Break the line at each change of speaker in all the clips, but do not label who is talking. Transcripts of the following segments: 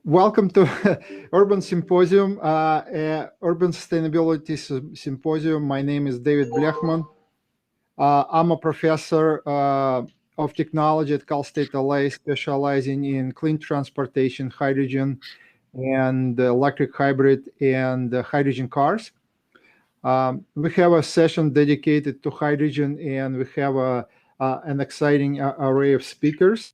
welcome to Urban Symposium, Urban Sustainability Symposium. My name is David Blekhman. I'm a professor of technology at Cal State LA, specializing in clean transportation, hydrogen, and electric hybrid and hydrogen cars. We have a session dedicated to hydrogen, and we have an exciting array of speakers.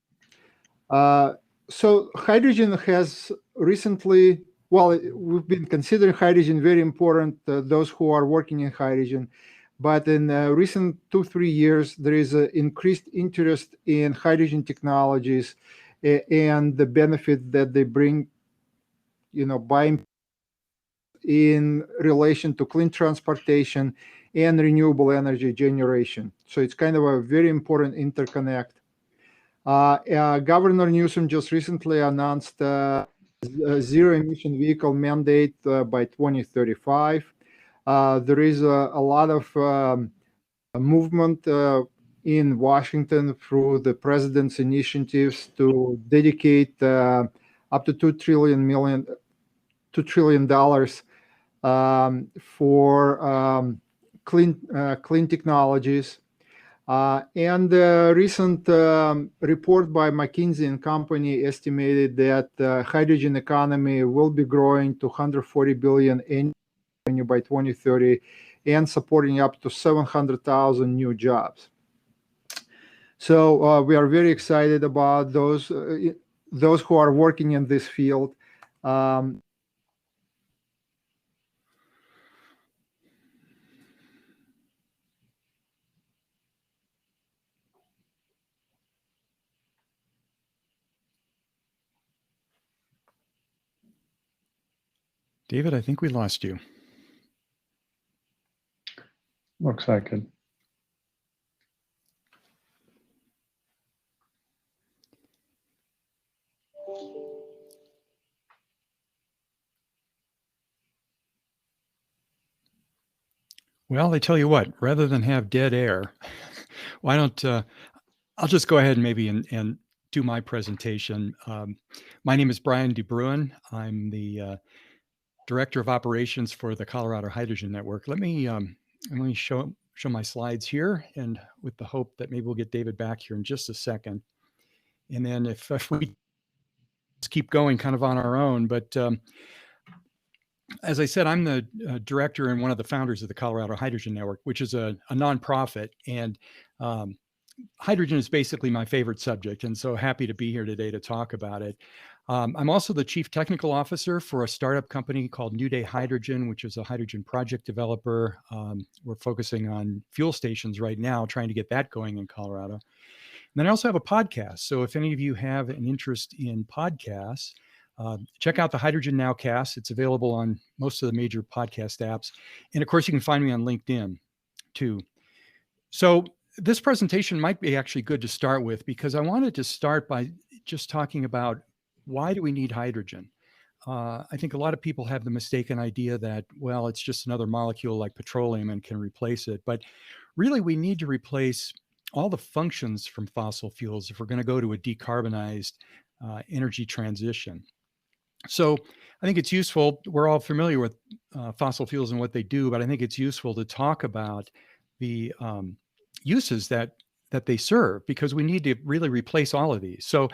So hydrogen has recently, we've been considering hydrogen very important, those who are working in hydrogen. But in recent 2-3 years, there is an increased interest in hydrogen technologies and the benefit that they bring, by in relation to clean transportation and renewable energy generation. So it's kind of a very important interconnect. Governor Newsom just recently announced a zero-emission vehicle mandate by 2035. There is a lot of movement in Washington through the president's initiatives to dedicate up to $2 trillion for clean technologies. And a recent report by McKinsey and Company estimated that the hydrogen economy will be growing to 140 billion annual revenue by 2030 and supporting up to 700,000 new jobs. So we are very excited about those who are working in this field.
David, I think we lost you.
Looks like it.
Well, I tell you what, rather than have dead air, why don't I'll just go ahead and maybe and do my presentation. My name is Brian DeBruine. I'm the Director of Operations for the Colorado Hydrogen Network. Let me show my slides here, and with the hope that maybe we'll get David back here in just a second. And then if we just keep going kind of on our own, but as I said, I'm the director and one of the founders of the Colorado Hydrogen Network, which is a nonprofit, and hydrogen is basically my favorite subject, and so happy to be here today to talk about it. I'm also the chief technical officer for a startup company called New Day Hydrogen, which is a hydrogen project developer. We're focusing on fuel stations right now, trying to get that going in Colorado. And then I also have a podcast. So if any of you have an interest in podcasts, check out the Hydrogen Nowcast. It's available on most of the major podcast apps. And of course, you can find me on LinkedIn too. So this presentation might be actually good to start with, because I wanted to start by just talking about why do we need hydrogen? I think a lot of people have the mistaken idea that, well, it's just another molecule like petroleum and can replace it. But really, we need to replace all the functions from fossil fuels if we're going to go to a decarbonized energy transition. So I think it's useful. We're all familiar with fossil fuels and what they do, but I think it's useful to talk about the uses that they serve, because we need to really replace all of these. So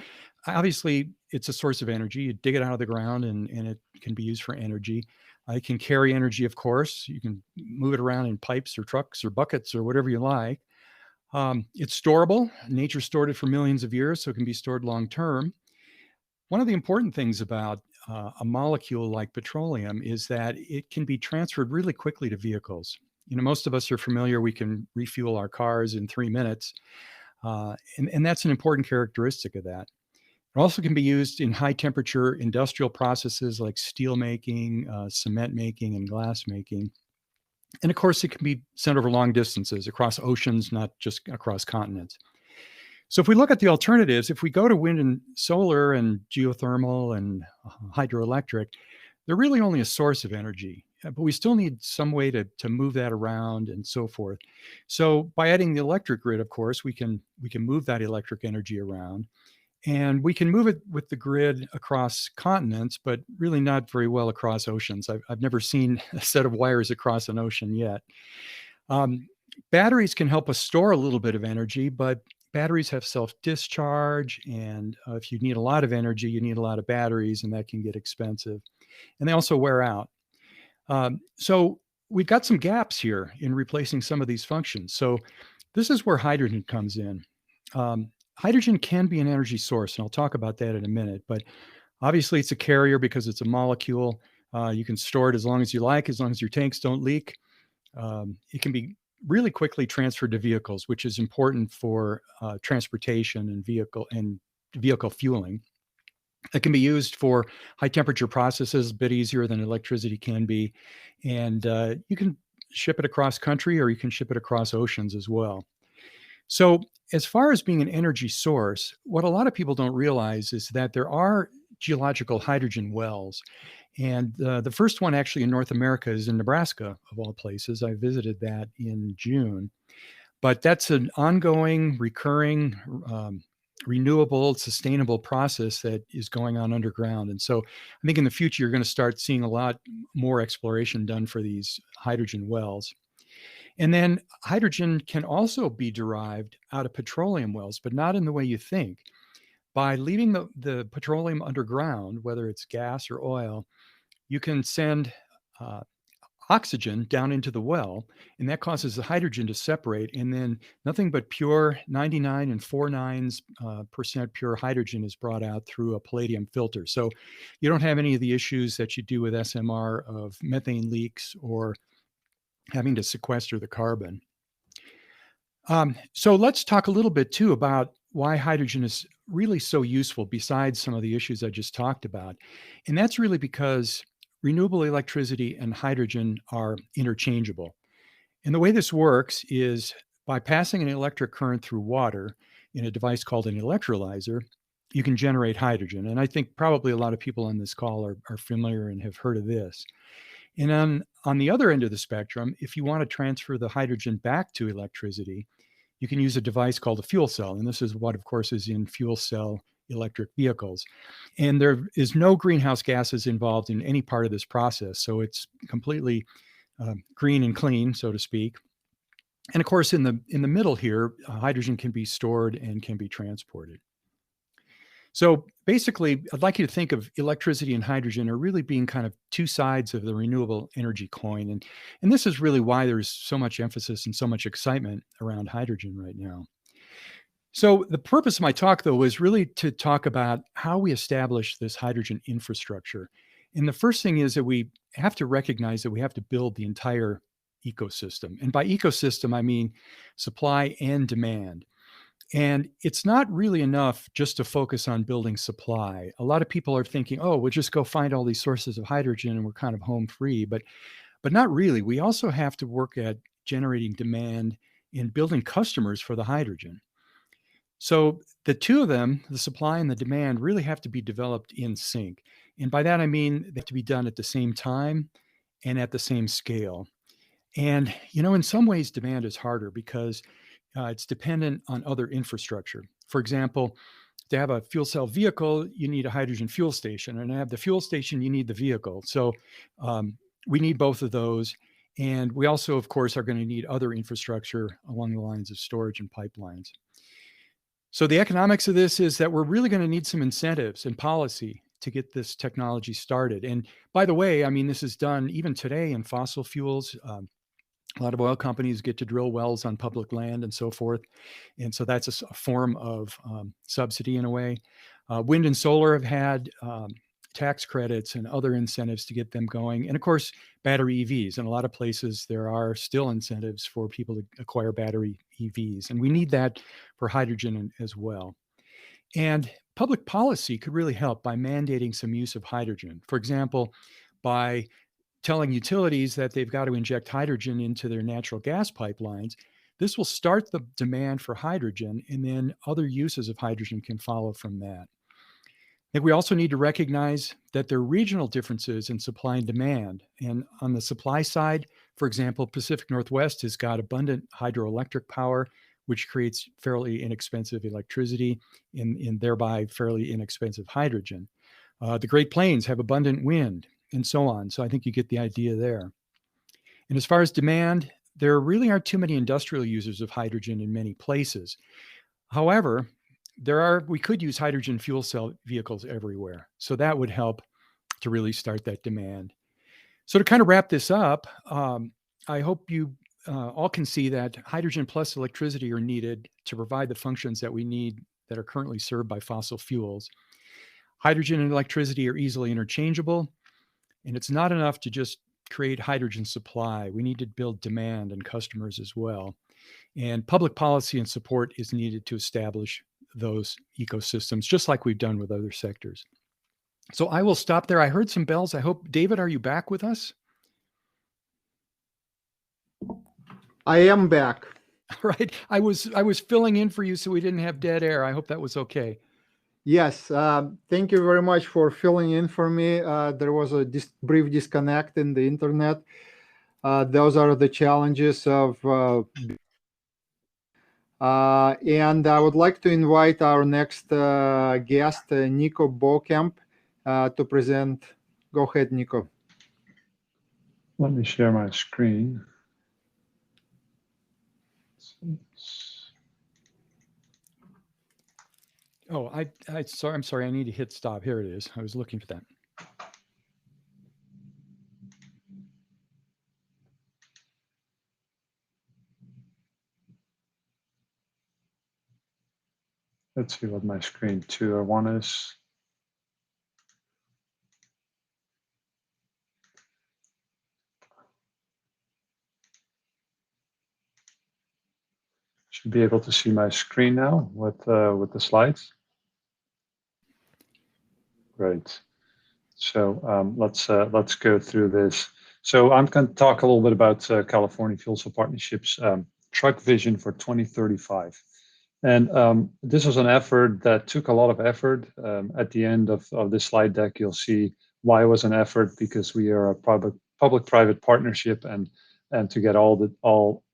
obviously, it's a source of energy. You dig it out of the ground and it can be used for energy. It can carry energy, of course. You can move it around in pipes or trucks or buckets or whatever you like. It's storable. Nature stored it for millions of years, so it can be stored long term. One of the important things about a molecule like petroleum is that it can be transferred really quickly to vehicles. Most of us are familiar, we can refuel our cars in 3 minutes. And that's an important characteristic of that. It also can be used in high temperature industrial processes like steel making, cement making, and glass making. And of course, it can be sent over long distances across oceans, not just across continents. So if we look at the alternatives, if we go to wind and solar and geothermal and hydroelectric, they're really only a source of energy, but we still need some way to move that around and so forth. So by adding the electric grid, of course, we can move that electric energy around. And we can move it with the grid across continents, but really not very well across oceans. I've never seen a set of wires across an ocean yet. Batteries can help us store a little bit of energy, but batteries have self-discharge. And if you need a lot of energy, you need a lot of batteries, and that can get expensive. And they also wear out. So we've got some gaps here in replacing some of these functions. So this is where hydrogen comes in. Hydrogen can be an energy source, and I'll talk about that in a minute. But obviously, it's a carrier because it's a molecule. You can store it as long as you like, as long as your tanks don't leak. It can be really quickly transferred to vehicles, which is important for transportation and vehicle fueling. It can be used for high temperature processes, a bit easier than electricity can be. And you can ship it across country, or you can ship it across oceans as well. So as far as being an energy source, what a lot of people don't realize is that there are geological hydrogen wells. And the first one actually in North America is in Nebraska, of all places. I visited that in June. But that's an ongoing, recurring, renewable, sustainable process that is going on underground. And so I think in the future, you're going to start seeing a lot more exploration done for these hydrogen wells. And then hydrogen can also be derived out of petroleum wells, but not in the way you think. By leaving the petroleum underground, whether it's gas or oil, you can send oxygen down into the well, and that causes the hydrogen to separate. And then nothing but pure 99 and 4/9% pure hydrogen is brought out through a palladium filter. So you don't have any of the issues that you do with SMR of methane leaks or having to sequester the carbon. So let's talk a little bit too about why hydrogen is really so useful besides some of the issues I just talked about. And that's really because renewable electricity and hydrogen are interchangeable. And the way this works is by passing an electric current through water in a device called an electrolyzer, you can generate hydrogen. And I think probably a lot of people on this call are familiar and have heard of this. And on the other end of the spectrum, if you want to transfer the hydrogen back to electricity, you can use a device called a fuel cell. And this is what, of course, is in fuel cell electric vehicles. And there is no greenhouse gases involved in any part of this process. So it's completely green and clean, so to speak. And of course, in the middle here, hydrogen can be stored and can be transported. So basically, I'd like you to think of electricity and hydrogen are really being kind of two sides of the renewable energy coin. And this is really why there's so much emphasis and so much excitement around hydrogen right now. So the purpose of my talk, though, is really to talk about how we establish this hydrogen infrastructure. And the first thing is that we have to recognize that we have to build the entire ecosystem. And by ecosystem, I mean supply and demand. And it's not really enough just to focus on building supply. A lot of people are thinking, oh, we'll just go find all these sources of hydrogen and we're kind of home free. But not really. We also have to work at generating demand and building customers for the hydrogen. So the two of them, the supply and the demand, really have to be developed in sync. And by that, I mean they have to be done at the same time and at the same scale. And, in some ways, demand is harder because it's dependent on other infrastructure. For example, to have a fuel cell vehicle, you need a hydrogen fuel station. And to have the fuel station, you need the vehicle. So we need both of those. And we also, of course, are going to need other infrastructure along the lines of storage and pipelines. So the economics of this is that we're really going to need some incentives and policy to get this technology started. And by the way, I mean, this is done even today in fossil fuels. A lot of oil companies get to drill wells on public land and so forth. And so that's a form of subsidy in a way. Wind and solar have had tax credits and other incentives to get them going. And of course, battery EVs. In a lot of places, there are still incentives for people to acquire battery EVs. And we need that for hydrogen as well. And public policy could really help by mandating some use of hydrogen. For example, by telling utilities that they've got to inject hydrogen into their natural gas pipelines. This will start the demand for hydrogen, and then other uses of hydrogen can follow from that. I think we also need to recognize that there are regional differences in supply and demand. And on the supply side, for example, Pacific Northwest has got abundant hydroelectric power, which creates fairly inexpensive electricity and thereby fairly inexpensive hydrogen. The Great Plains have abundant wind, and so on. So I think you get the idea there. And as far as demand, there really aren't too many industrial users of hydrogen in many places. However, we could use hydrogen fuel cell vehicles everywhere. So that would help to really start that demand. So to kind of wrap this up, I hope you all can see that hydrogen plus electricity are needed to provide the functions that we need that are currently served by fossil fuels. Hydrogen and electricity are easily interchangeable, and it's not enough to just create hydrogen supply. We need to build demand and customers as well. And public policy and support is needed to establish those ecosystems, just like we've done with other sectors. So I will stop there. I heard some bells. I hope, David, are you back with us?
I am back.
All right. I was filling in for you so we didn't have dead air. I hope that was okay.
Yes, thank you very much for filling in for me. There was a brief disconnect in the internet. Those are the challenges of and I would like to invite our next guest, Nico Bouwkamp, to present. Go ahead, Nico.
Let me share my screen.
Oh, I'm sorry. I need to hit stop. Here it is. I was looking for that.
Let's see what my screen 2 or 1 is. Should be able to see my screen now with the slides. Great. So let's go through this. So I'm going to talk a little bit about California Fuel Cell Partnership's truck vision for 2035. And this was an effort that took a lot of effort. At the end of this slide deck, you'll see why it was an effort, because we are a public-private partnership, and to get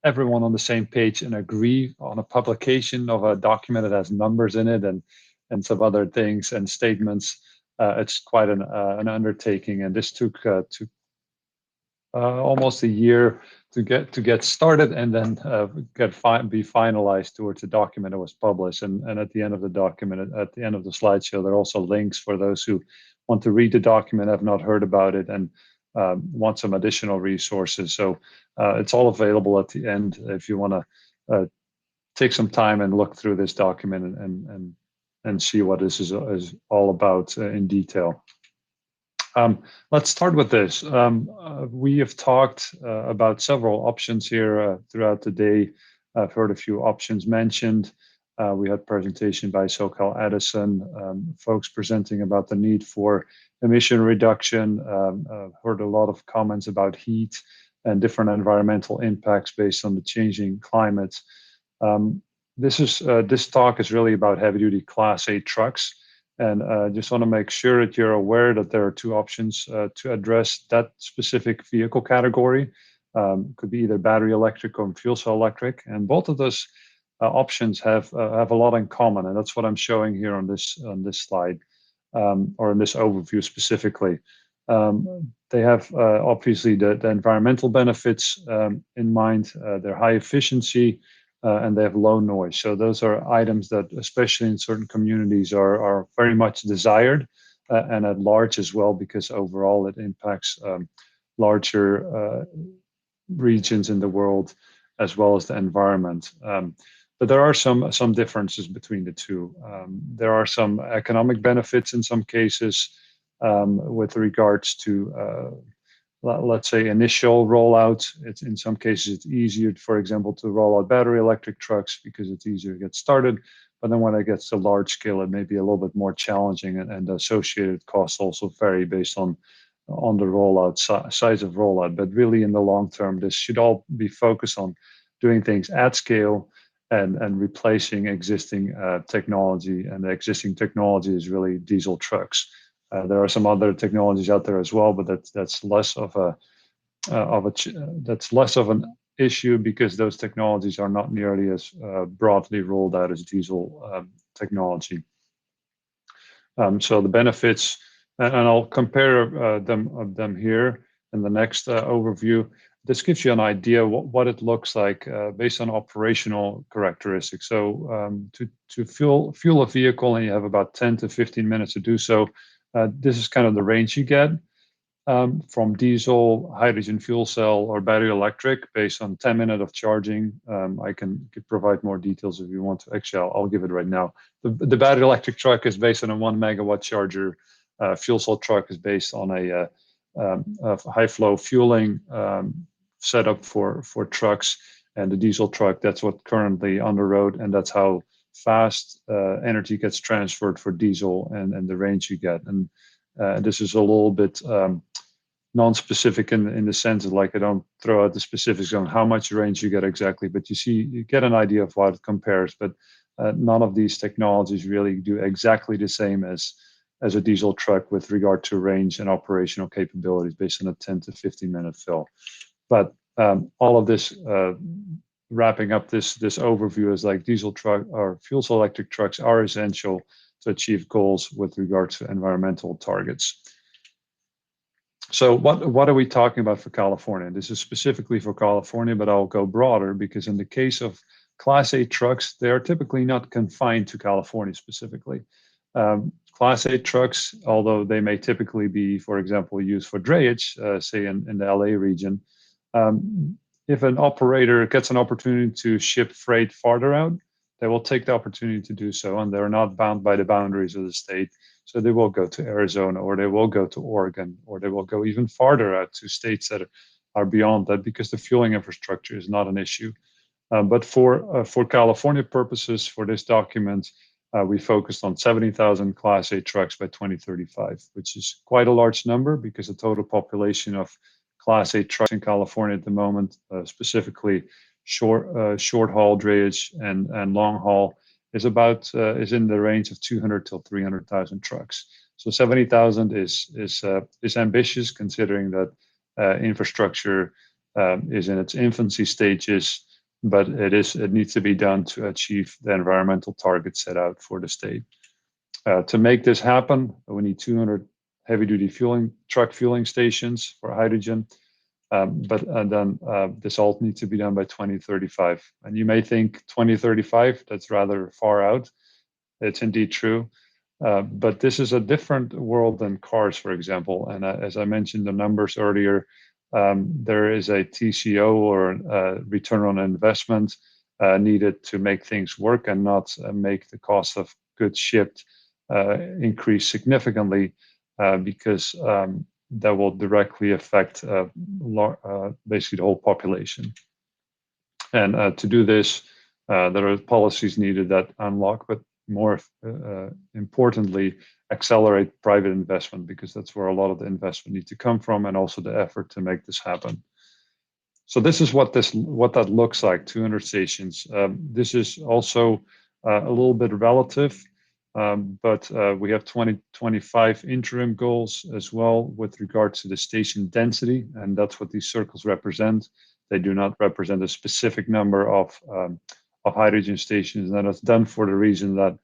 everyone on the same page and agree on a publication of a document that has numbers in it and some other things and statements. It's quite an undertaking, and this took almost a year to get started, and then be finalized towards the document that was published. And at the end of the document, at the end of the slideshow, there are also links for those who want to read the document, have not heard about it, and want some additional resources. So it's all available at the end if you want to take some time and look through this document and see what this is all about in detail. Let's start with this. We have talked about several options here throughout the day. I've heard a few options mentioned. We had a presentation by SoCal Edison, folks presenting about the need for emission reduction. Heard a lot of comments about heat and different environmental impacts based on the changing climate. This talk is really about heavy-duty Class 8 trucks. And I just want to make sure that you're aware that there are two options to address that specific vehicle category. Could be either battery electric or fuel cell electric. And both of those options have a lot in common. And that's what I'm showing here on this slide, or in this overview specifically. They have obviously the environmental benefits in mind. They're high efficiency. And they have low noise. So those are items that, especially in certain communities, are very much desired, and at large as well, because overall it impacts larger regions in the world as well as the environment. But there are some differences between the two. There are some economic benefits in some cases with regards to let's say initial rollout. It's in some cases it's easier, for example, to roll out battery electric trucks because it's easier to get started. But then when it gets to large scale, it may be a little bit more challenging, and the associated costs also vary based on the rollout size of rollout. But really, in the long term, this should all be focused on doing things at scale and replacing existing technology. And the existing technology is really diesel trucks. There are some other technologies out there as well, but that's less of an issue because those technologies are not nearly as broadly rolled out as diesel technology. So the benefits, and I'll compare them here in the next overview. This gives you an idea what it looks like based on operational characteristics. So to fuel a vehicle, and you have about 10 to 15 minutes to do so, this is kind of the range you get from diesel, hydrogen fuel cell, or battery electric based on 10 minutes of charging. I can provide more details if you want to. Actually, I'll give it right now. The battery electric truck is based on a 1 megawatt charger. Fuel cell truck is based on a high flow fueling setup for trucks, and the diesel truck, that's what currently on the road, and that's how fast energy gets transferred for diesel and the range you get. And this is a little bit non-specific in the sense of, like, I don't throw out the specifics on how much range you get exactly, but you get an idea of what it compares. But none of these technologies really do exactly the same as a diesel truck with regard to range and operational capabilities based on a 10 to 15 minute fill. But all of this, wrapping up this overview, is like diesel truck or fuel cell electric trucks are essential to achieve goals with regard to environmental targets. So what are we talking about for California? This is specifically for California, but I'll go broader, because in the case of Class 8 trucks, they are typically not confined to California specifically. Class 8 trucks, although they may typically be, for example, used for drayage, say in the LA region, if an operator gets an opportunity to ship freight farther out, they will take the opportunity to do so, and they're not bound by the boundaries of the state. So they will go to Arizona, or they will go to Oregon, or they will go even farther out to states that are beyond that, because the fueling infrastructure is not an issue. But for California purposes, for this document, we focused on 70,000 Class 8 trucks by 2035, which is quite a large number, because the total population of Class 8 trucks in California at the moment, specifically short haul drayage and long haul, is in the range of 200 till 300,000 trucks. So 70,000 is ambitious, considering that infrastructure is in its infancy stages, but it needs to be done to achieve the environmental targets set out for the state. To make this happen, we need 200 heavy-duty truck fueling stations for hydrogen. But then this all needs to be done by 2035. And you may think 2035, that's rather far out. It's indeed true. But this is a different world than cars, for example. And as I mentioned the numbers earlier, there is a TCO, or a return on investment, needed to make things work and not make the cost of goods shipped increase significantly, because that will directly affect basically the whole population. And to do this, there are policies needed that unlock, but more importantly, accelerate private investment, because that's where a lot of the investment needs to come from, and also the effort to make this happen. So this is what that looks like, 200 stations. This is also a little bit relative. But we have 2025 interim goals as well with regard to the station density, and that's what these circles represent. They do not represent a specific number of hydrogen stations, and that's done for the reason that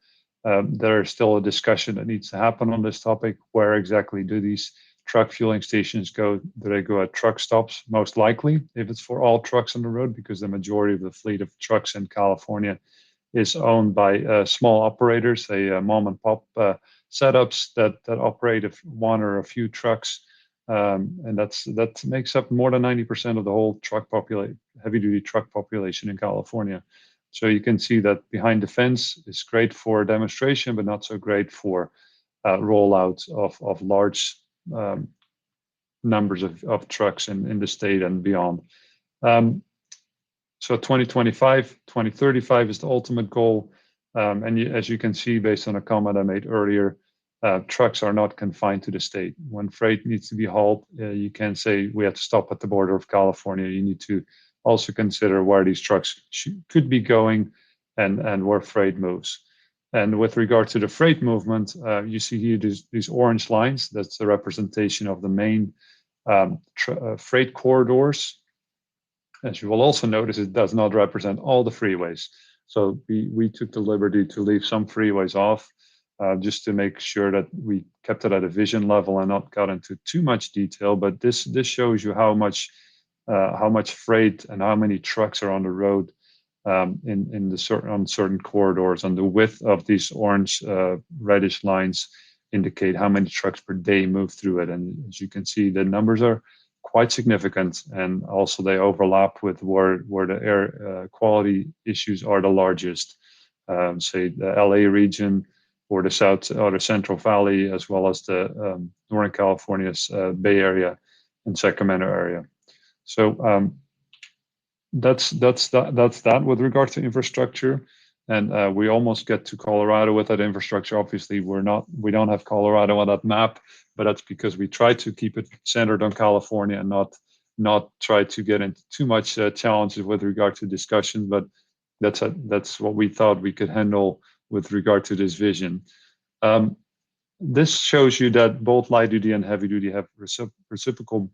there is still a discussion that needs to happen on this topic. Where exactly do these truck fueling stations go? Do they go at truck stops? Most likely, if it's for all trucks on the road, because the majority of the fleet of trucks in California is owned by small operators, mom and pop setups that operate one or a few trucks, and that makes up more than 90% of the whole heavy-duty truck population in California. So you can see that behind the fence is great for demonstration, but not so great for rollout of large numbers of trucks in the state and beyond. So 2025, 2035 is the ultimate goal. And as you can see, based on a comment I made earlier, trucks are not confined to the state. When freight needs to be hauled, you can't say we have to stop at the border of California. You need to also consider where these trucks could be going and where freight moves. And with regard to the freight movement, you see here these orange lines. That's the representation of the main freight corridors. as you will also notice, it does not represent all the freeways. So we took the liberty to leave some freeways off, just to make sure that we kept it at a vision level and not got into too much detail. But this shows you how much freight and how many trucks are on the road on certain corridors, and the width of these orange reddish lines indicate how many trucks per day move through it. And as you can see, the numbers are quite significant, and also they overlap with where the air quality issues are the largest, say the LA region or the South or the Central Valley, as well as the Northern California's Bay Area and Sacramento area. So that's that with regard to infrastructure. And we almost get to Colorado with that infrastructure. Obviously, we don't have Colorado on that map, but that's because we try to keep it centered on California and not try to get into too much challenges with regard to discussion. But that's what we thought we could handle with regard to this vision. This shows you that both light duty and heavy duty have reciprocal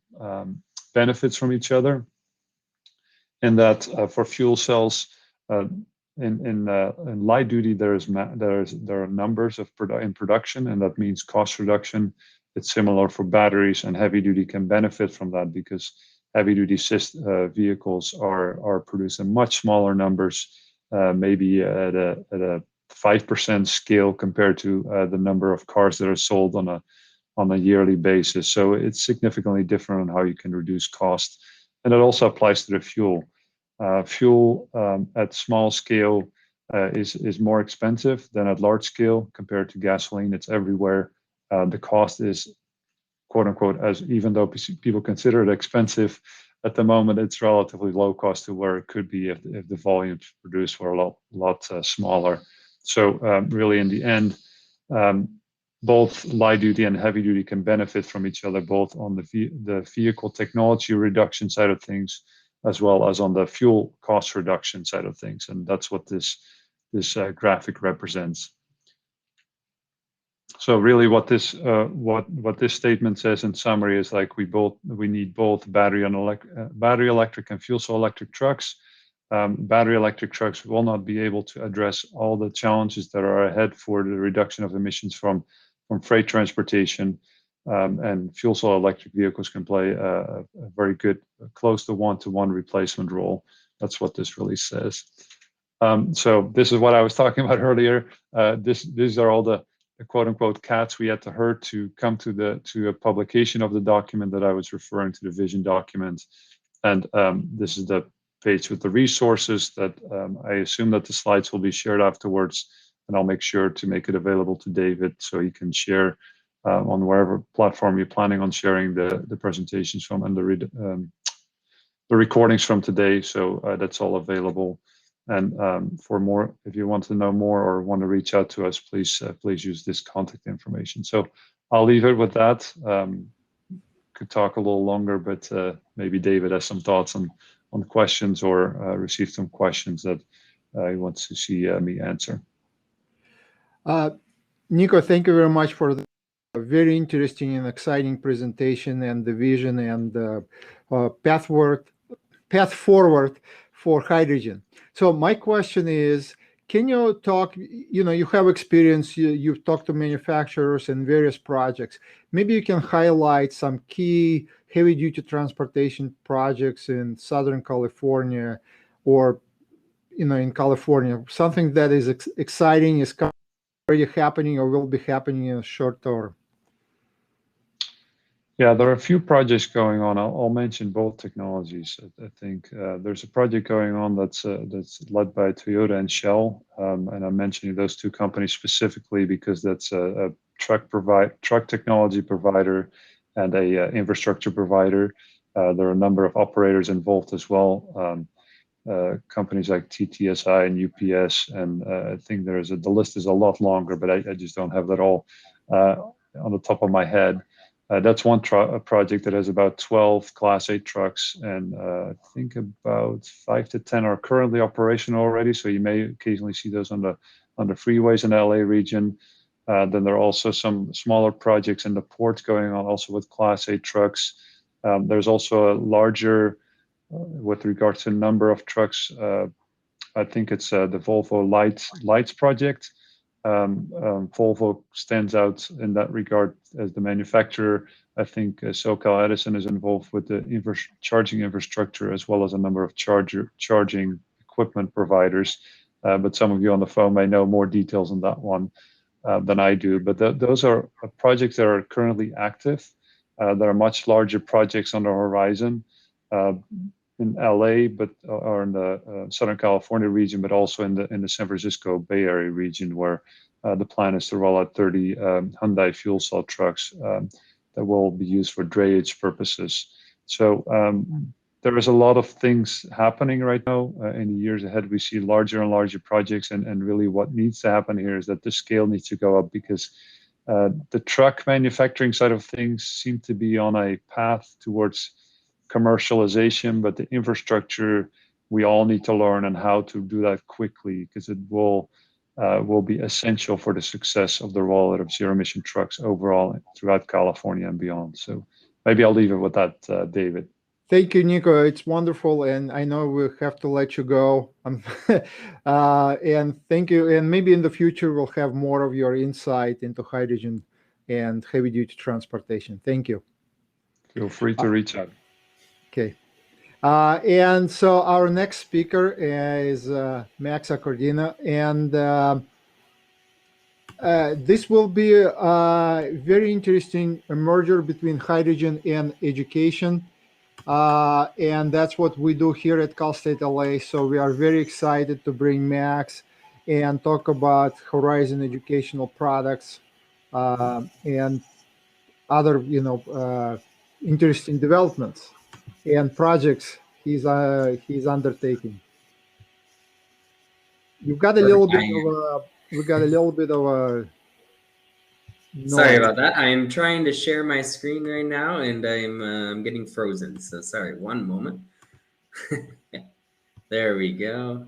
benefits from each other, and that for fuel cells, in light duty, there are numbers in production, and that means cost reduction. It's similar for batteries, and heavy duty can benefit from that because heavy duty vehicles are produced in much smaller numbers, maybe at a 5% scale compared to the number of cars that are sold on a yearly basis. So it's significantly different on how you can reduce cost, and it also applies to the fuel. Fuel at small scale is more expensive than at large scale compared to gasoline. It's everywhere. The cost is, quote unquote, as even though people consider it expensive, at the moment it's relatively low cost to where it could be if the volumes produced were a lot smaller. So really, in the end, both light duty and heavy duty can benefit from each other, both on the vehicle technology reduction side of things, as well as on the fuel cost reduction side of things. And that's what this graphic represents. So really what this statement says in summary is, like, we need both battery electric and fuel cell electric trucks. Battery electric trucks will not be able to address all the challenges that are ahead for the reduction of emissions from freight transportation. And fuel cell electric vehicles can play a very good, close to one-to-one replacement role. That's what this really says. So this is what I was talking about earlier. These are all the quote-unquote cats we had to herd to come to a publication of the document that I was referring to, the vision document. And this is the page with the resources that I assume that the slides will be shared afterwards, and I'll make sure to make it available to David so he can share on wherever platform you're planning on sharing the presentations from and the recordings from today. So that's all available. And for more, if you want to know more or want to reach out to us, please use this contact information. So I'll leave it with that. Could talk a little longer, but maybe David has some thoughts on questions or received some questions that he wants to see me answer.
Nico, thank you very much for the very interesting and exciting presentation and the vision and the path forward for hydrogen. So my question is, can you talk, you have experience, you've talked to manufacturers and various projects. Maybe you can highlight some key heavy-duty transportation projects in Southern California or, in California, something that is exciting, is already happening or will be happening in a short term.
Yeah, there are a few projects going on. I'll mention both technologies. I think there's a project going on that's led by Toyota and Shell, and I'm mentioning those two companies specifically because that's a truck technology provider and a infrastructure provider. There are a number of operators involved as well. Companies like TTSI and UPS, and I think the list is a lot longer, but I just don't have that all on the top of my head. That's one project that has about 12 Class 8 trucks, and I think about 5 to 10 are currently operational already. So you may occasionally see those on the freeways in the LA region. Then there are also some smaller projects in the ports going on, also with Class 8 trucks. There's also a larger with regards to number of trucks, I think it's the Volvo Lights project. Volvo stands out in that regard as the manufacturer. I think SoCal Edison is involved with the charging infrastructure as well as a number of charging equipment providers. But some of you on the phone may know more details on that one than I do. But those are projects that are currently active. There are much larger projects on the horizon in LA, but or in the Southern California region, but also in the San Francisco Bay Area region, where the plan is to roll out 30 Hyundai fuel cell trucks that will be used for drayage purposes. So there is a lot of things happening right now. In the years ahead, we see larger and larger projects, and really what needs to happen here is that the scale needs to go up, because the truck manufacturing side of things seem to be on a path towards commercialization, but the infrastructure, we all need to learn on how to do that quickly, because it will be essential for the success of the rollout of zero-emission trucks overall throughout California and beyond. So maybe I'll leave it with that, David.
Thank you, Nico. It's wonderful, and I know we have to let you go. And thank you. And maybe in the future we'll have more of your insight into hydrogen and heavy-duty transportation. Thank you.
Feel free to reach out.
Okay. And so our next speaker is Max Accordino, and this will be a very interesting merger between hydrogen and education. And that's what we do here at Cal State LA. So we are very excited to bring Max and talk about Horizon educational products and other, interesting developments and projects he's undertaking. You've got a little bit of a. We got a little bit of a.
Sorry about that. I'm trying to share my screen right now, and I'm getting frozen. So sorry. One moment. There we go.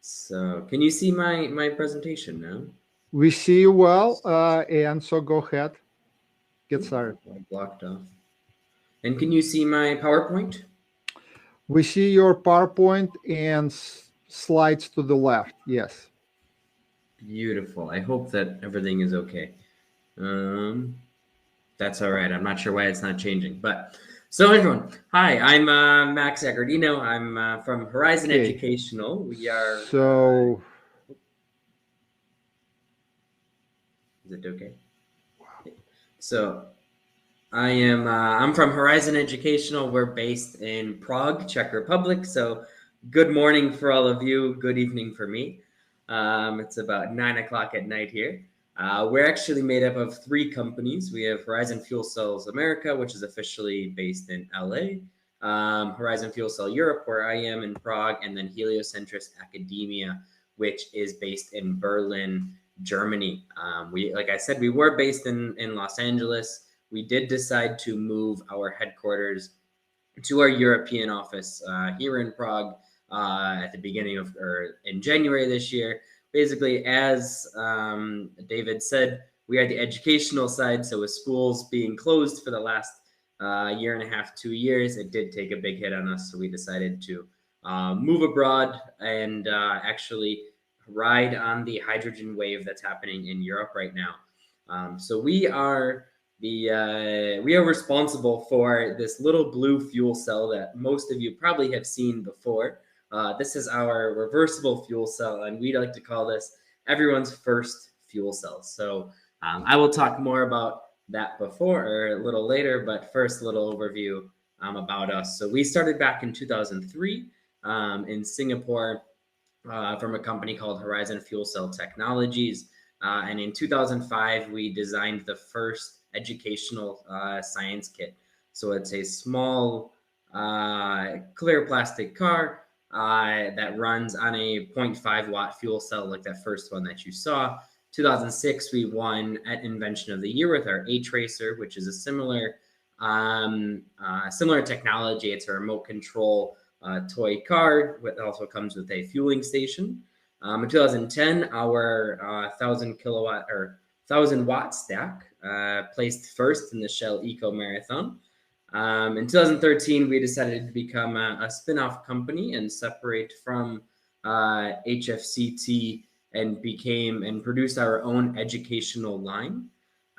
So can you see my presentation now?
We see you well, and so go ahead. Get started.
I blocked off. And can you see my PowerPoint?
We see your PowerPoint and slides to the left. Yes.
Beautiful. I hope that everything is okay. That's all right. I'm not sure why it's not changing, but so everyone, hi, I'm Max Accordino. I'm from Horizon Educational. We are.
So.
Is it okay? So I'm from Horizon Educational. We're based in Prague, Czech Republic. So good morning for all of you. Good evening for me. It's about 9 o'clock at night here. We're actually made up of 3 companies. We have Horizon Fuel Cells America, which is officially based in LA, Horizon Fuel Cell Europe, where I am in Prague, and then Heliocentris Academia, which is based in Berlin, Germany. Like I said, we were based in Los Angeles. We did decide to move our headquarters to our European office here in Prague at the beginning of, or in January this year. Basically, as David said, we are the educational side. So with schools being closed for the last year and a half, 2 years, it did take a big hit on us. So we decided to move abroad and actually ride on the hydrogen wave that's happening in Europe right now. So we are responsible for this little blue fuel cell that most of you probably have seen before. This is our reversible fuel cell, and we like to call this everyone's first fuel cell. So I will talk more about that before or a little later, but first a little overview about us. So we started back in 2003 in Singapore from a company called Horizon Fuel Cell Technologies. And in 2005, we designed the first educational science kit. So it's a small clear plastic car that runs on a 0.5 watt fuel cell like that first one that you saw. 2006, we won at Invention of the Year with our H-Racer, which is a similar technology. It's a remote control toy car. It also comes with a fueling station. In 2010, our 1,000 watt stack placed first in the Shell Eco Marathon. In 2013, we decided to become a spin-off company and separate from HFCT and produced our own educational line.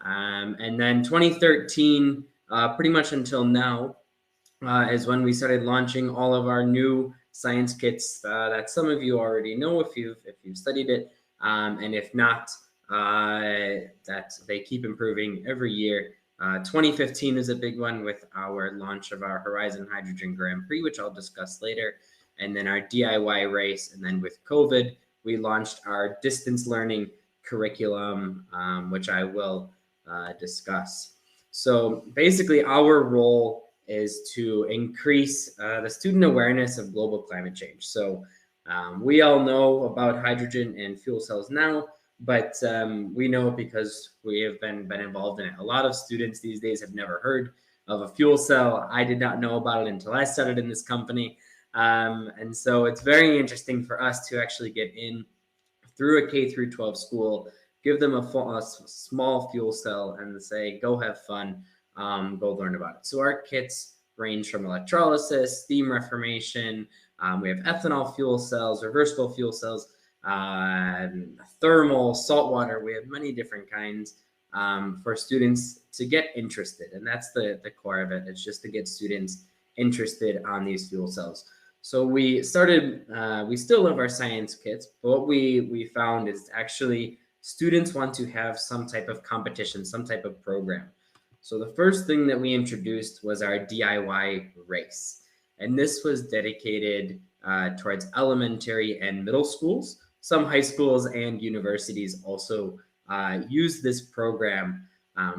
And then 2013, pretty much until now, is when we started launching all of our new science kits that some of you already know if you've studied it, and if not, that they keep improving every year. 2015 is a big one with our launch of our Horizon Hydrogen Grand Prix, which I'll discuss later, and then our DIY race. And then with COVID, we launched our distance learning curriculum, which I will discuss. So basically, our role is to increase the student awareness of global climate change. So we all know about hydrogen and fuel cells now, but we know because we have been involved in it. A lot of students these days have never heard of a fuel cell. I did not know about it until I started in this company. And so it's very interesting for us to actually get in through a K through 12 school, give them a small fuel cell and say, go have fun, go learn about it. So our kits range from electrolysis, steam reformation, we have ethanol fuel cells, reversible fuel cells, thermal, saltwater. We have many different kinds for students to get interested. And that's the core of it. It's just to get students interested on these fuel cells. So we started, we still love our science kits, but what we found is actually students want to have some type of competition, some type of program. So the first thing that we introduced was our DIY race. And this was dedicated towards elementary and middle schools. Some high schools and universities also use this program.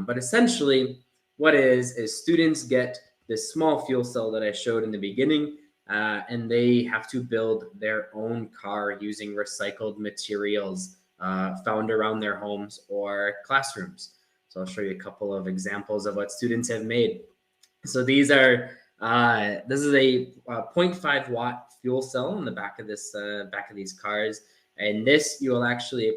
But essentially what is students get this small fuel cell that I showed in the beginning, and they have to build their own car using recycled materials found around their homes or classrooms. So I'll show you a couple of examples of what students have made. So these are, this is a 0.5 watt fuel cell in the back of this back of these cars. And this you will actually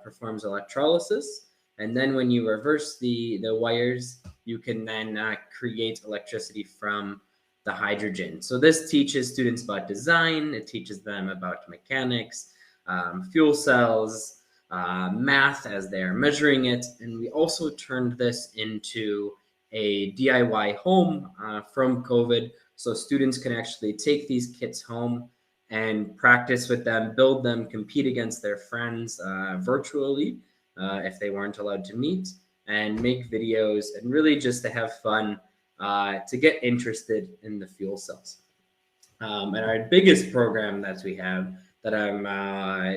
performs electrolysis. And then when you reverse the wires, you can then create electricity from the hydrogen. So this teaches students about design. It teaches them about mechanics, fuel cells, math as they're measuring it. And we also turned this into a DIY home from COVID. So students can actually take these kits home and practice with them, build them, compete against their friends virtually if they weren't allowed to meet, and make videos and really just to have fun to get interested in the fuel cells. And our biggest program that we have that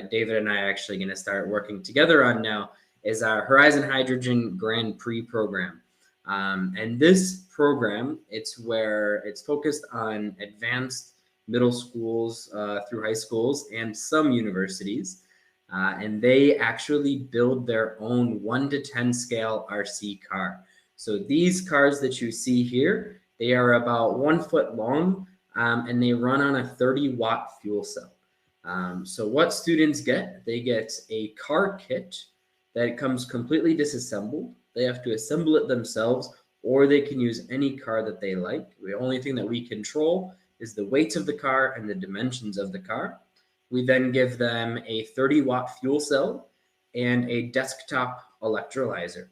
David and I are actually going to start working together on now is our Horizon Hydrogen Grand Prix program. And this program, it's focused on advanced middle schools through high schools and some universities. And they actually build their own 1 to 10 scale RC car. So these cars that you see here, they are about 1 foot long and they run on a 30 watt fuel cell. So what students get, they get a car kit that comes completely disassembled. They have to assemble it themselves, or they can use any car that they like. The only thing that we control is the weight of the car and the dimensions of the car. We then give them a 30 watt fuel cell and a desktop electrolyzer.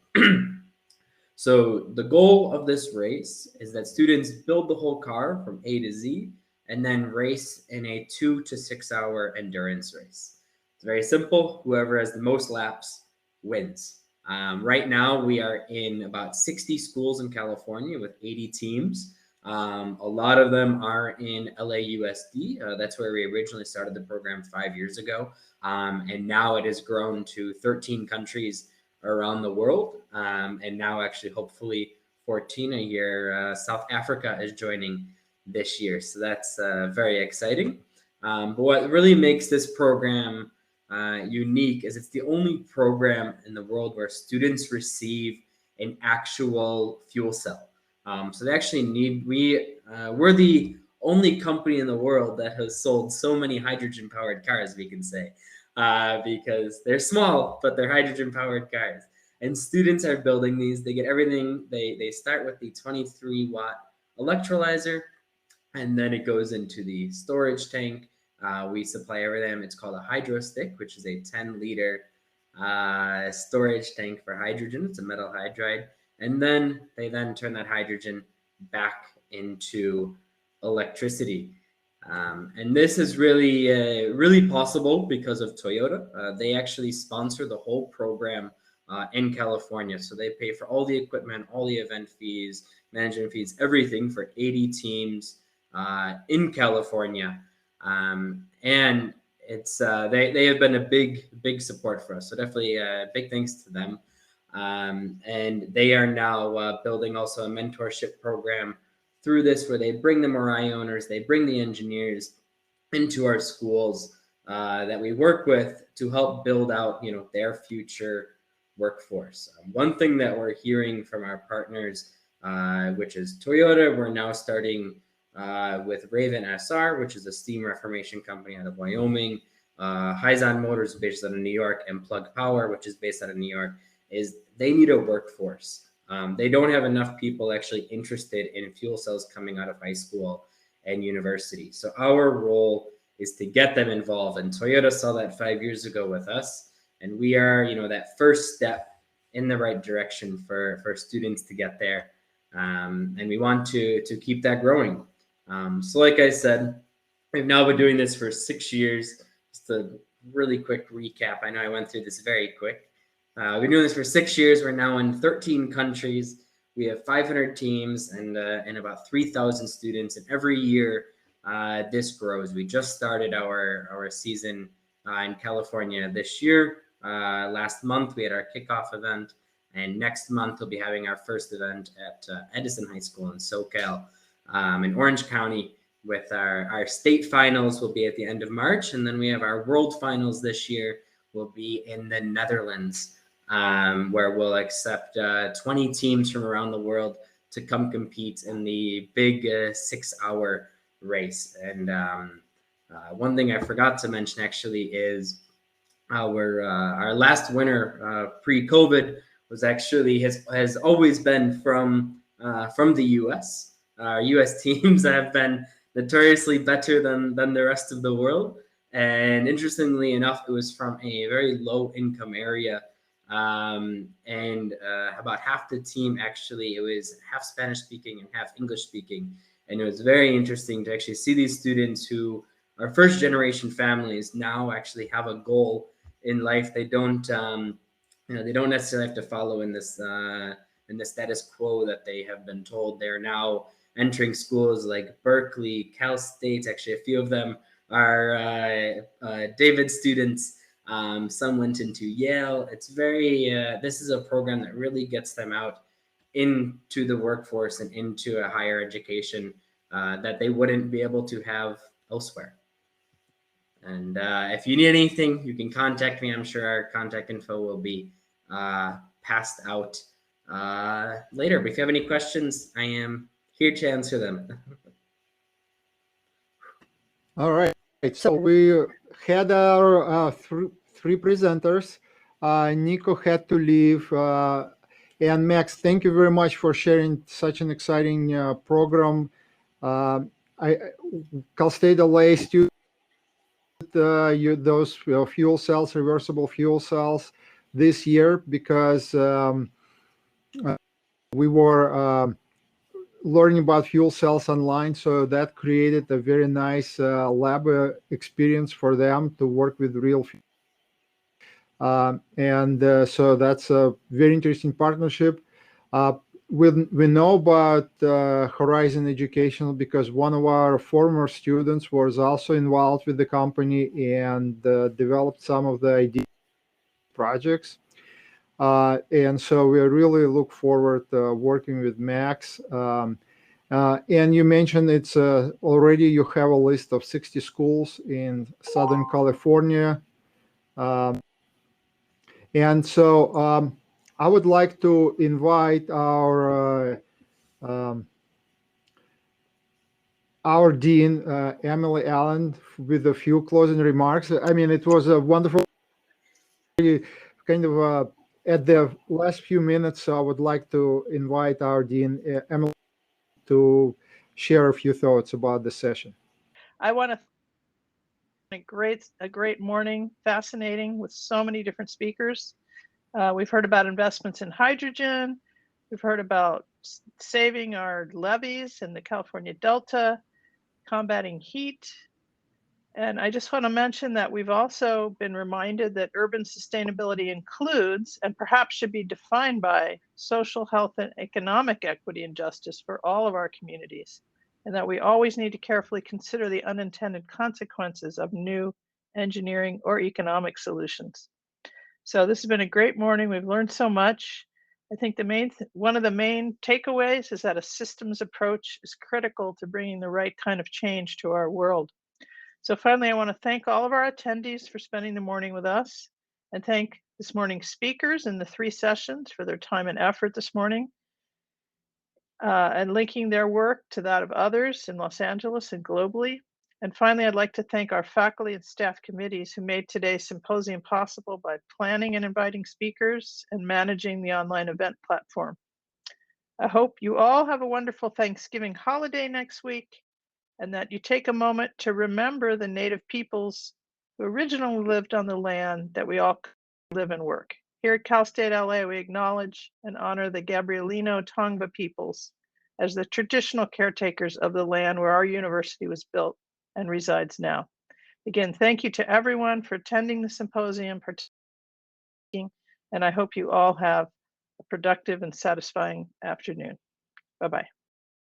So the goal of this race is that students build the whole car from A to Z and then race in a 2 to 6 hour endurance race. It's very simple. Whoever has the most laps wins. Right now, we are in about 60 schools in California with 80 teams. A lot of them are in LAUSD. That's where we originally started the program 5 years ago. And now it has grown to 13 countries around the world. And now actually, hopefully 14 a year. South Africa is joining this year. So that's very exciting. But what really makes this program unique is it's the only program in the world where students receive an actual fuel cell. So they actually need, we're the only company in the world that has sold so many hydrogen powered cars, we can say, because they're small, but they're hydrogen powered cars. And students are building these. They get everything. They start with the 23 watt electrolyzer, and then it goes into the storage tank. We supply everything. It's called a hydro stick, which is a 10-liter storage tank for hydrogen. It's a metal hydride. And then they then turn that hydrogen back into electricity. And this is really possible because of Toyota. They actually sponsor the whole program in California. So they pay for all the equipment, all the event fees, management fees, everything for 80 teams in California. And it's they have been a big support for us. So definitely big thanks to them. And they are now building also a mentorship program through this, where they bring the Mirai owners, they bring the engineers into our schools that we work with to help build out, their future workforce. One thing that we're hearing from our partners, which is Toyota, we're now starting with Raven SR, which is a steam reformation company out of Wyoming, Hyzon Motors, based out of New York, and Plug Power, which is based out of New York, is they need a workforce. They don't have enough people actually interested in fuel cells coming out of high school and university. So our role is to get them involved. And Toyota saw that 5 years ago with us. And we are, that first step in the right direction for students to get there. And we want to keep that growing. So like I said, we've now been doing this for 6 years. Just a really quick recap. I know I went through this very quick. We've been doing this for 6 years. We're now in 13 countries. We have 500 teams and about 3,000 students. And every year, this grows. We just started our season in California this year. Last month, we had our kickoff event. And next month, we'll be having our first event at Edison High School in SoCal in Orange County. With our state finals will be at the end of March. And then we have our world finals this year will be in the Netherlands, where we'll accept 20 teams from around the world to come compete in the big 6-hour race. And one thing I forgot to mention actually is our last winner pre-COVID was actually has always been from the U.S. Our U.S. teams have been notoriously better than the rest of the world. And interestingly enough, it was from a very low income area. And about half the team, actually, it was half Spanish speaking and half English speaking. And it was very interesting to actually see these students who are first generation families now actually have a goal in life. They don't, they don't necessarily have to follow in the status quo that they have been told. They're now entering schools like Berkeley, Cal State. Actually, a few of them are David students. Some went into Yale. It's very, this is a program that really gets them out into the workforce and into a higher education that they wouldn't be able to have elsewhere. And if you need anything, you can contact me. I'm sure our contact info will be passed out later. But if you have any questions, I am here to answer them.
All right. So we had our three presenters. Nico had to leave. And Max, thank you very much for sharing such an exciting program. Cal State LA student those fuel cells, reversible fuel cells this year, because we were learning about fuel cells online. So that created a very nice lab experience for them to work with real fuel. So that's a very interesting partnership. We know about Horizon Educational because one of our former students was also involved with the company and developed some of the idea projects. And so we really look forward to working with Max. And you mentioned it's already you have a list of 60 schools in Southern California. And so I would like to invite our dean, Emily Allen, with a few closing remarks. I mean, it was a wonderful kind of at the last few minutes. So I would like to invite our dean, Emily, to share a few thoughts about the session.
I want to a great morning, fascinating with so many different speakers. We've heard about investments in hydrogen. We've heard about saving our levees in the California Delta, combating heat. And I just want to mention that we've also been reminded that urban sustainability includes, and perhaps should be defined by, social, health, and economic equity and justice for all of our communities, and that we always need to carefully consider the unintended consequences of new engineering or economic solutions. So this has been a great morning. We've learned so much. I think one of the main takeaways is that a systems approach is critical to bringing the right kind of change to our world. So finally, I want to thank all of our attendees for spending the morning with us, and thank this morning's speakers in the 3 sessions for their time and effort this morning, and linking their work to that of others in Los Angeles and globally. And finally, I'd like to thank our faculty and staff committees who made today's symposium possible by planning and inviting speakers and managing the online event platform. I hope you all have a wonderful Thanksgiving holiday next week, and that you take a moment to remember the Native peoples who originally lived on the land that we all live and work. Here at Cal State LA, we acknowledge and honor the Gabrielino Tongva peoples as the traditional caretakers of the land where our university was built and resides now. Again, thank you to everyone for attending the symposium, participating, and I hope you all have a productive and satisfying afternoon. Bye-bye.